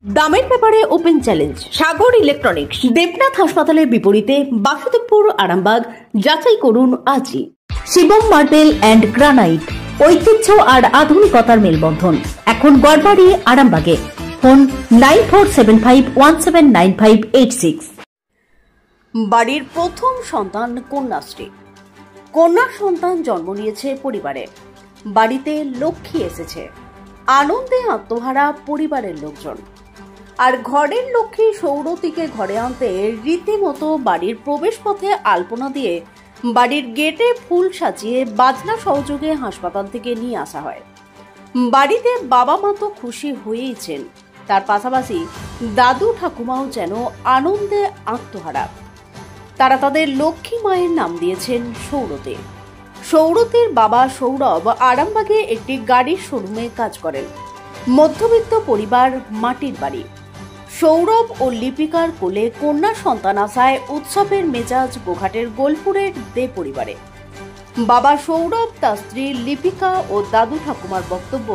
দামের ব্যাপারে open challenge সাগর electronics. Debnath হাসপাতালের বিপরীতে বাসুদেবপুর, আরামবাগ। যাচাই করুন আজই। শিবম মার্বেল অ্যান্ড গ্রানাইট, ঐতিহ্য আর আধুনিকতার মেলবন্ধন। এখন গড়বাড়ি, আরামবাগে। ফোন 9475179586। বাড়ির প্রথম সন্তান কন্যাশ্রী। কন্যা সন্তান জন্ম নিয়েছে পরিবারে, বাড়িতে লক্ষ্মী এসেছে। আনন্দে আত্মহারা পরিবারের লোকজন। আর ঘরের লক্ষ্মী সৌরতীকে ঘরে আনতে রীতিমতো বাড়ির প্রবেশপথে আলপনা দিয়ে বাড়ির গেটে ফুল সাজিয়ে বাজনা সহযোগে হাসপাতাল থেকে নিয়ে আসা হয়। বাড়িতে বাবা মা তো খুশি হয়েইছেন, তার পাশাপাশি দাদু ঠাকুমাও যেন আনন্দে আত্মহারা। তারা তাদের লক্ষ্মী মায়ের নাম দিয়েছেন সৌরতী। সৌরতীর বাবা সৌরভ আরামবাগে একটি গাড়ির শোরুমে কাজ করেন। মধ্যবিত্ত পরিবার, মাটির বাড়ি। সৌরভ ও লিপিকার কোলে কন্যা সন্তান আসায় উৎসবের মেজাজ গোঘাটের গোলপুরের দে পরিবারে। বাবা সৌরভ, তার স্ত্রী লিপিকা ও দাদু ঠাকুমার বক্তব্য,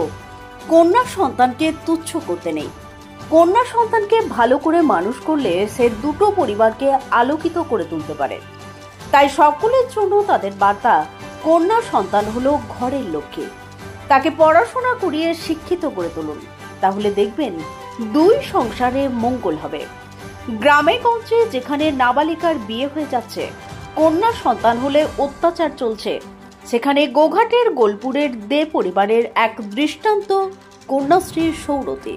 কন্যা সন্তানকে তুচ্ছ করতে নেই। কন্যা সন্তানকে ভালো করে মানুষ করলে সে দুটো পরিবারকে আলোকিত করে তুলতে পারে। তাই সকলের জন্য তাদের বার্তা, কন্যা সন্তান হলো ঘরের লক্ষ্মী। তাকে পড়াশোনা করিয়ে শিক্ষিত করে তুলুন, তাহলে দেখবেন দুই সংসারে মঙ্গল হবে। গ্রামে গঞ্জে যেখানে নাবালিকার বিয়ে হয়ে যাচ্ছে, কন্যা সন্তান হলে অত্যাচার চলছে, সেখানে গোঘাটের গোলপুরের দে পরিবারের এক দৃষ্টান্ত কন্যাশ্রীর সৌরতী।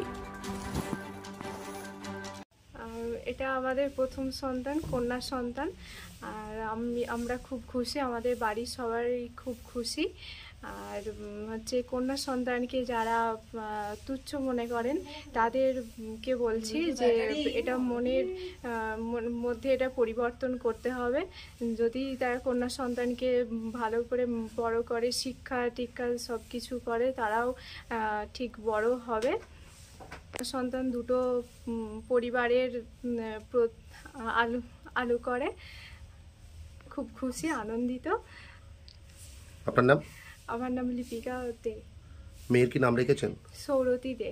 এটা আমাদের প্রথম সন্তান, কন্যা সন্তান। আর আমরা খুব খুশি, আমাদের বাড়ির সবাই খুব খুশি। আর হচ্ছে কন্যা সন্তানকে যারা তুচ্ছ মনে করেন তাদেরকে বলছি যে এটা মনের মধ্যে এটা পরিবর্তন করতে হবে। যদি তারা কন্যা সন্তানকে ভালো করে বড় করে, শিক্ষা টিক্ষা সব কিছু করে, তারাও ঠিক বড় হবে। সন্তান দুটো পরিবারের আলো করে। খুব খুশি, আনন্দিত। আপনার নাম? আমার নাম লিপিকা দে। মেয়ের কি নাম রেখেছেন? Saurati De.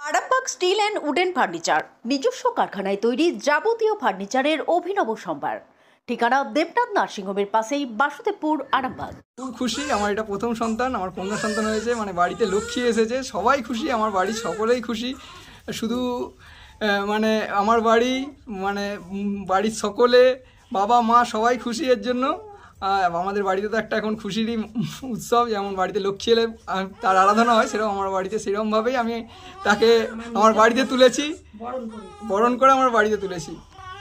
Arambagh steel and wooden furniture, নিজস্ব কারখানায় তৈরি যাবতীয় ফার্নিচারের অভিনব সম্ভার। ঠিকানা দেবনাথ নার্সিংহোমের পাশেই, বাসুদেবপুর, আরামবাগ। খুব খুশি, আমার এটা প্রথম সন্তান, আমার কন্যা সন্তান হয়েছে, মানে বাড়িতে লক্ষ্মী এসেছে, সবাই খুশি, আমার বাড়ির সকলেই খুশি। শুধু মানে আমার বাড়ি, মানে বাড়ির সকলে, বাবা মা সবাই খুশি এর জন্য। আমাদের বাড়িতে তো একটা এখন খুশিরই উৎসব, যেমন বাড়িতে লক্ষ্মী এলে তার আরাধনা হয়, সেরকম আমার বাড়িতে সেরকমভাবেই আমি তাকে আমার বাড়িতে তুলেছি, বরণ করে আমার বাড়িতে তুলেছি।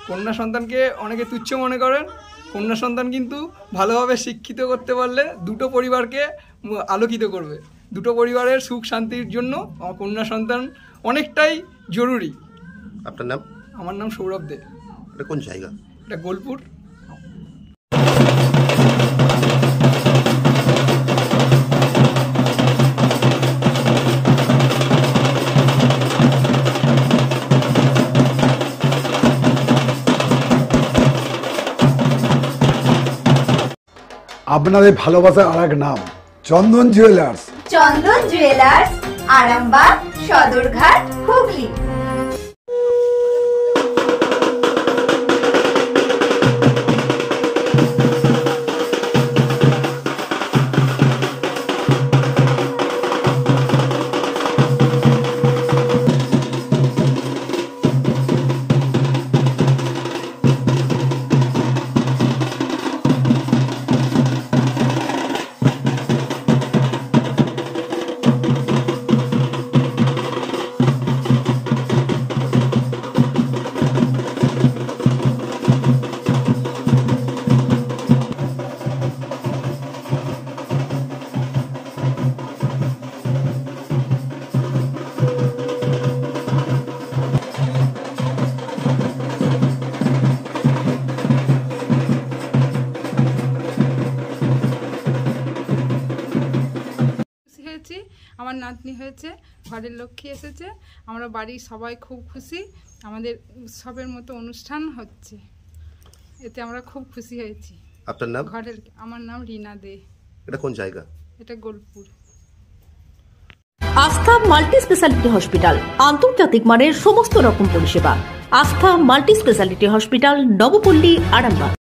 কন্যা সন্তানকে অনেকে তুচ্ছ মনে করেন, কন্যা সন্তান কিন্তু ভালোভাবে শিক্ষিত করতে পারলে দুটো পরিবারকে আলোকিত করবে। দুটো পরিবারের সুখ শান্তির জন্য আমার কন্যা সন্তান অনেকটাই জরুরি। আপনার নাম? আমার নাম সৌরভ দে। এটা কোন জায়গা? এটা গোলপুর। আপনাদের ভালোবাসার আর এক নাম, চন্দন জুয়েলার্স। চন্দন জুয়েলার্স, আরামবাগ, সদরঘাট, হুগলি। আমার নাতনি হয়েছে, ঘরের লক্ষ্মী এসেছে, আমরা বাড়ির সবাই খুব খুশি। আমাদের উৎসবের মতো অনুষ্ঠান হচ্ছে, এতে আমরা খুব খুশি হয়েছি। আপনার নাম? আমার নাম রিনা দে। এটা কোন জায়গা? এটা গোলপুর। আস্থা মাল্টি স্পেশালিটি হসপিটাল, আন্তর্জাতিক মানের সমস্ত রকম পরিষেবা। Astha multi specialty hospital, Nabapalli, Arambagh.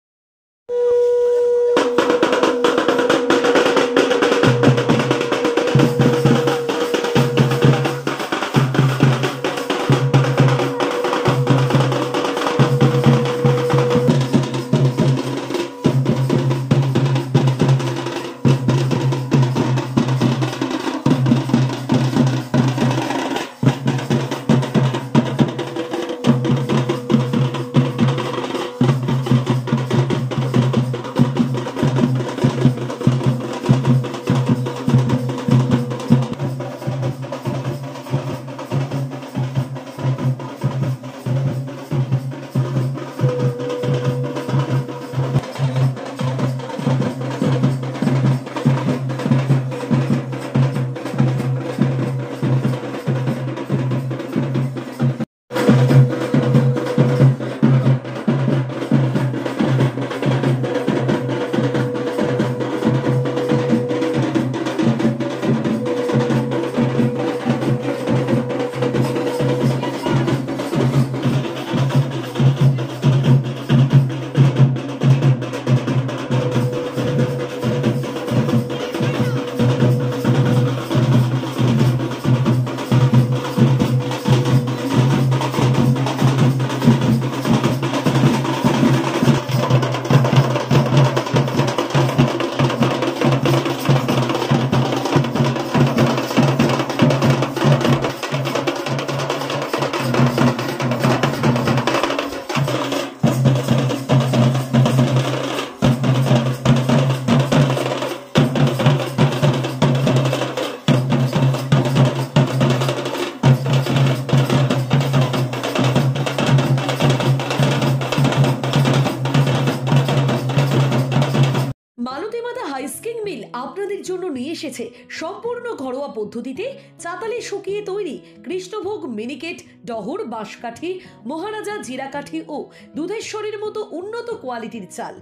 Husking mill আপনাদের জন্য নিয়ে এসেছে সম্পূর্ণ ঘরোয়া পদ্ধতিতে চাতালে শুকিয়ে তৈরি কৃষ্ণভোগ মিনিকেট, ডহর, বাঁশকাঠি, মহারাজা জিরাকাঠি ও দুধেশ্বরীর মতো উন্নত কোয়ালিটির চাল।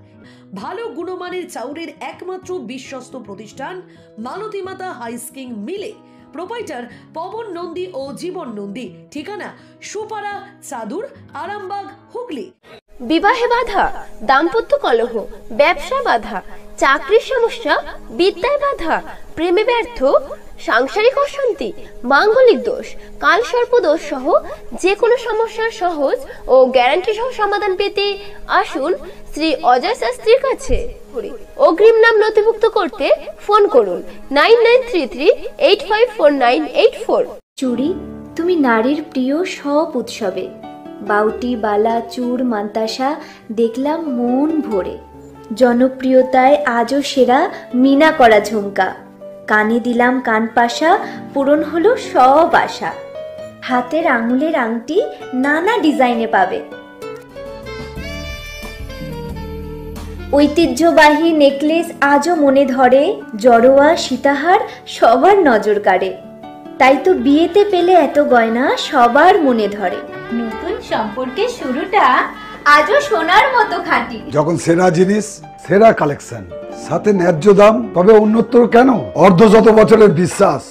ভালো গুণমানের চাউলের একমাত্র বিশ্বস্ত প্রতিষ্ঠান মালতীমাতা হাইস্কিং মিলে। প্রোপাইটার পবন নন্দী ও জীবন নন্দী। ঠিকানা সুপারা, চাদুর, আরামবাগ, হুগলি। বিবাহে বাধা, দাম্পত্য কলহ, ব্যবসা বাধা, চাকরির সমস্যা, বিদ্যায় বাধা, প্রেমে ব্যর্থ, সাংসারিক অশান্তি, মাঙ্গলিক দোষ, কালসর্প দোষ সহ যে কোনো সমস্যার সহজ ও গ্যারান্টি সহ সমাধান পেতে আসুন শ্রী অজয় শাস্ত্রীর কাছে। অগ্রিম নাম নথিভুক্ত করতে ফোন করুন 9933854984। চুড়ি তুমি নারীর প্রিয় সব উৎসবে, বাউটি, বালা, চূড়, মান্তাসা দেখলাম মন ভরে। জনপ্রিয়তায় আজও সেরা মিনা করা ঝুমকা, কানে দিলাম কানপাশা, পূরণ হলো সব আশা। হাতের আঙুলের আংটি নানা ডিজাইনে পাবে, ঐতিহ্যবাহী নেকলেস আজও মনে ধরে, জড়োয়া, সীতাহার সবার নজর কাড়ে। তাই তো বিয়েতে পেলে এত গয়না সবার মনে ধরে। নতুন সম্পর্কের শুরুটা আজও সোনার মতো খাঁটি। যখন সেরা জিনিস, সেরা কালেকশন, সাথে ন্যায্য দাম, তবে উন্নতর কেন? অর্ধশত বছরের বিশ্বাস,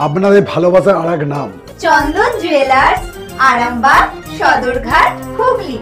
আপনাদের ভালোবাসার আর এক নাম চন্দন জুয়েলার্স, আরামবাগ, সদরঘাট, হুগলি।